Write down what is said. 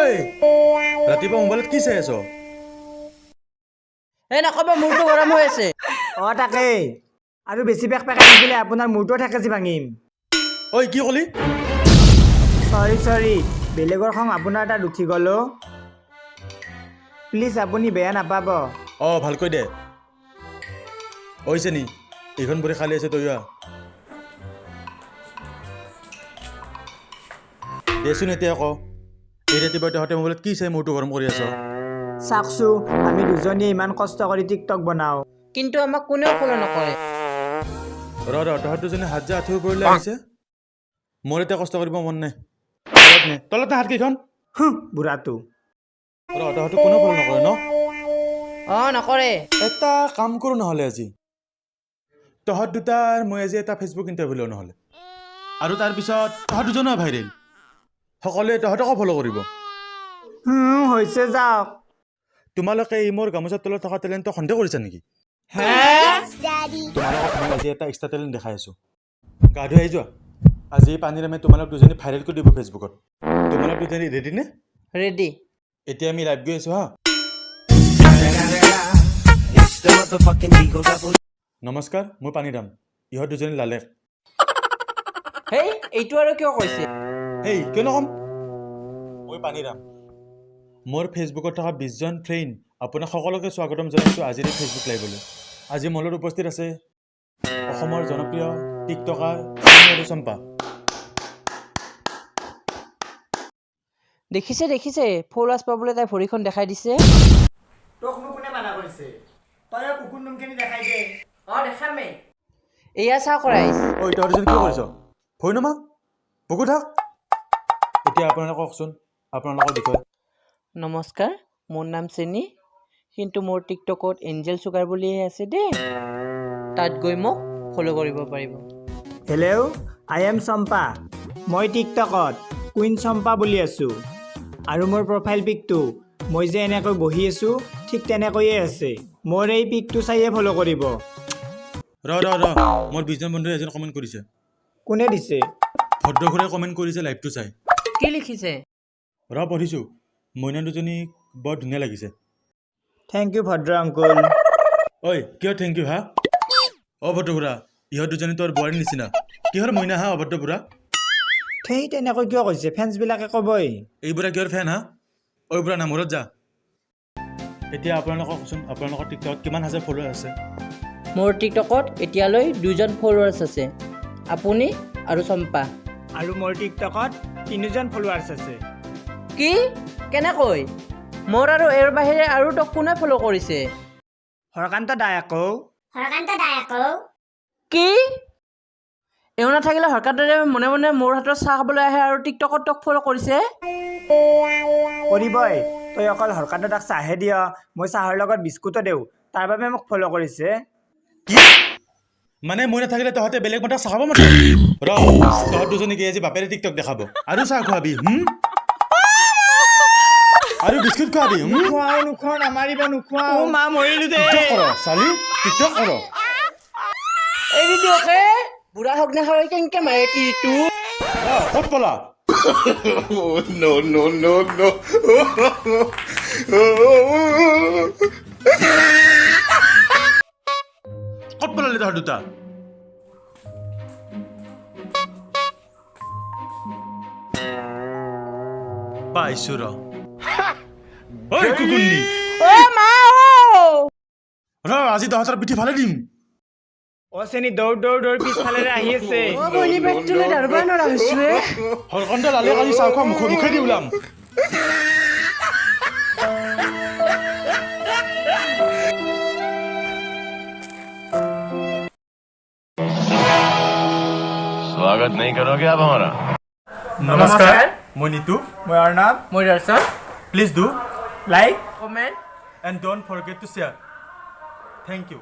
ঐ ৰাতিপুৱা মোবাইলত কি চাই আছ? এই নক'ব, মূৰটো গৰম হৈ আছে। তাকেই আৰু বেছি বেক পেকাই থাকিলে আপোনাৰ মূৰটো ঠেকেচি ভাঙিম। ঐ কি ক'লি? চৰি বেলেগৰ খং আপোনাৰ তাত উঠি গ'ল। প্লিজ আপুনি বেয়া নাপাব। ভালকৈ দে। চেনি এইখন ভৰি খালী আছে, তই দেচোন এতিয়া আকৌ এই ৰাতিপুৱা তহঁতে মোবাইলত কি চাই মূৰটো গৰম কৰি আছ? চাওকচোন, আমি দুজনীয়ে ইমান কষ্ট কৰি টিকটক বনাওঁ, কিন্তু আমাক কোনেও ফ'ল' নকৰে। তহঁত দুজনী হাত যে আঁঠুৰ পৰিলে আহিছে। মোৰ এতিয়া কষ্ট কৰিব মন নাই। তলত নে হাতকেইখন বুঢ়াটো। তহঁতক কোনেও ফ'ল' নকৰে ন? নকৰে। এটা কাম কৰোঁ নহ'লে আজি তহঁত দুটাৰ মই আজি এটা ফেচবুক ইণ্টাৰভিউ লওঁ নহ'লে, আৰু তাৰপিছত তহঁত দুজনো ভাইৰেল, সকলোৱে তহঁতকো ফ'ল' কৰিব। হৈছে যাওক। তোমালোকে এই মোৰ গামোচাৰ তলত থকা টেলেণ্টক সন্দেহ কৰিছা নেকি? তোমালোকক মই আজি এটা এক্সট্ৰা টেলেণ্ট দেখাই আছোঁ। গা ধুই আহি যোৱা। আজি পানীৰামে তোমালোক দুজনী ভাইৰেল কৰি দিব ফেচবুকত। তোমালোক দুজনী ৰেডি নে? ৰেডি। এতিয়া আমি লাইভ গৈ আছোঁ হা। নমস্কাৰ, মই পানীৰাম, ইহঁত দুজনী লালেক। হেই, এইটো আৰু কিয় কৈছে? কিয় নক'ম? মই পানীৰাম। মোৰ ফেচবুকত থকা 20জন ফ্ৰেণ্ড আপোনাক সকলোকে স্বাগতম জনাইছোঁ আজিৰ এই ফেচবুক লাইভলৈ। আজি মোৰ লগত উপস্থিত আছে অসমৰ জনপ্ৰিয় টিকটকাৰ চেনি চম্পা। দেখিছে ফ'ল'ৱাৰ্ছ পাবলৈ তাই ভৰিখন দেখাই দিছে। তোকনো কোনে মানা কৰিছে? তই কুকুৰ নোমখিনি দেখাই দে। দেখামেই। এয়া চা কৰাইছ। তহঁত দুজনী কি কৰিছ? ভয় নমা, বুকু থাক। এতিয়া আপোনালোকে কওকচোন আপোনালোকৰ বিষয়ে। নমস্কাৰ, মোৰ নাম চেনি, কিন্তু মোৰ টিকটকত এঞ্জেল চুগাৰ বুলিহে আছে দেই। তাত গৈ মোক ফ'ল' কৰিব পাৰিব। হেল্ল', আই এম চম্পা। মই টিকটকত কুইন চম্পা বুলি আছোঁ, আৰু মোৰ প্ৰফাইল পিকটো মই যে এনেকৈ বহি আছোঁ ঠিক তেনেকৈয়ে আছে। মোৰ এই পিকটো চাইয়ে ফ'ল' কৰিব। মোৰ 20জন বন্ধুৱে এজন কমেণ্ট কৰিছে। কোনে দিছে? ভদ্ৰখুৰে কমেণ্ট কৰিছে লাইভটো চাই। কি লিখিছে? পঢ়িছোঁ। মইনা দুজনীক বৰ ধুনীয়া লাগিছে। থেংক ইউ ভদ্ৰ আংকুল। কিয় থেংক ইউ হা? ভদ্ৰ খুৰা, ইহঁত দুজনী তোৰ বোৱাৰীৰ নিচিনা। কিহৰ মইনা হা অভদ্ৰ বুঢ়া? তেনেকৈ কিয় কৈছে? ফেন্সবিলাকে ক'বই। এই বুঢ়া কিহৰ ফেন হা? বুঢ়া নামঘৰত যা। এতিয়া আপোনালোকক কওকচোন আপোনালোকৰ টিকটকত কিমান হাজাৰ ফ'ল'ৱাৰ আছে? মোৰ টিকটকত এতিয়ালৈ 2জন ফ'ল'ৱাৰ্ছ আছে, আপুনি আৰু চম্পা। আৰু মোৰ টিকটকত 3জন ফ'ল'ৱাৰ্ছ আছে। কি? কেনেকৈ? মোৰ আৰু এৰ বাহিৰে আৰু তোক কোনে ফ'ল' কৰিছে? হৰকান্ত দায়াকৌ। কি? এওঁ নাথাকিলে হৰকান্তৰে মনে মনে মোৰ হাতত চাহ খাবলৈ আহে আৰু টিকটকত তোক ফ'ল' কৰিছে? কৰিবই, তই অকল হৰকান্ত দাক চাহে দিয়, মই চাহৰ লগত বিস্কুটো দিওঁ, তাৰ বাবে মোক ফ'ল' কৰিছে। মানে মই নাথাকিলে তহঁতে বেলেগ মতাক চাহ খাব মাতে? তহঁত দুজনীকে আজি বাপেৰে টিকটক দেখাব, আৰু চাহ খোৱাবি আৰু বিস্কুট খোৱাবি। নোখোৱাও, নামাৰিব, নোখোৱাও। মা মৰিলো দে। চালি টিকটক কৰ। এৰি দিয়কে, বুঢ়া হওক নাখাওঁ কেনেকে মাৰে টিটো। ক'ত পলা? ক'ত পলালি তহঁত দুটা? পাইছো কুকুৰনি। আজি তহঁতৰ পিঠি ফালে দিম। চেনি দৌৰ পিছফালেৰে আহি আছে। হৰকান্ত লালে কালি চাহ খোৱা মুখে দি ওলাম। स्वागत नहीं करोगे आप हमारा? নমস্কাৰ, মই নীতু। মই অৰ্ণৱ। মই দৰ্শন। Please do like, comment and don't forget to share. Thank you.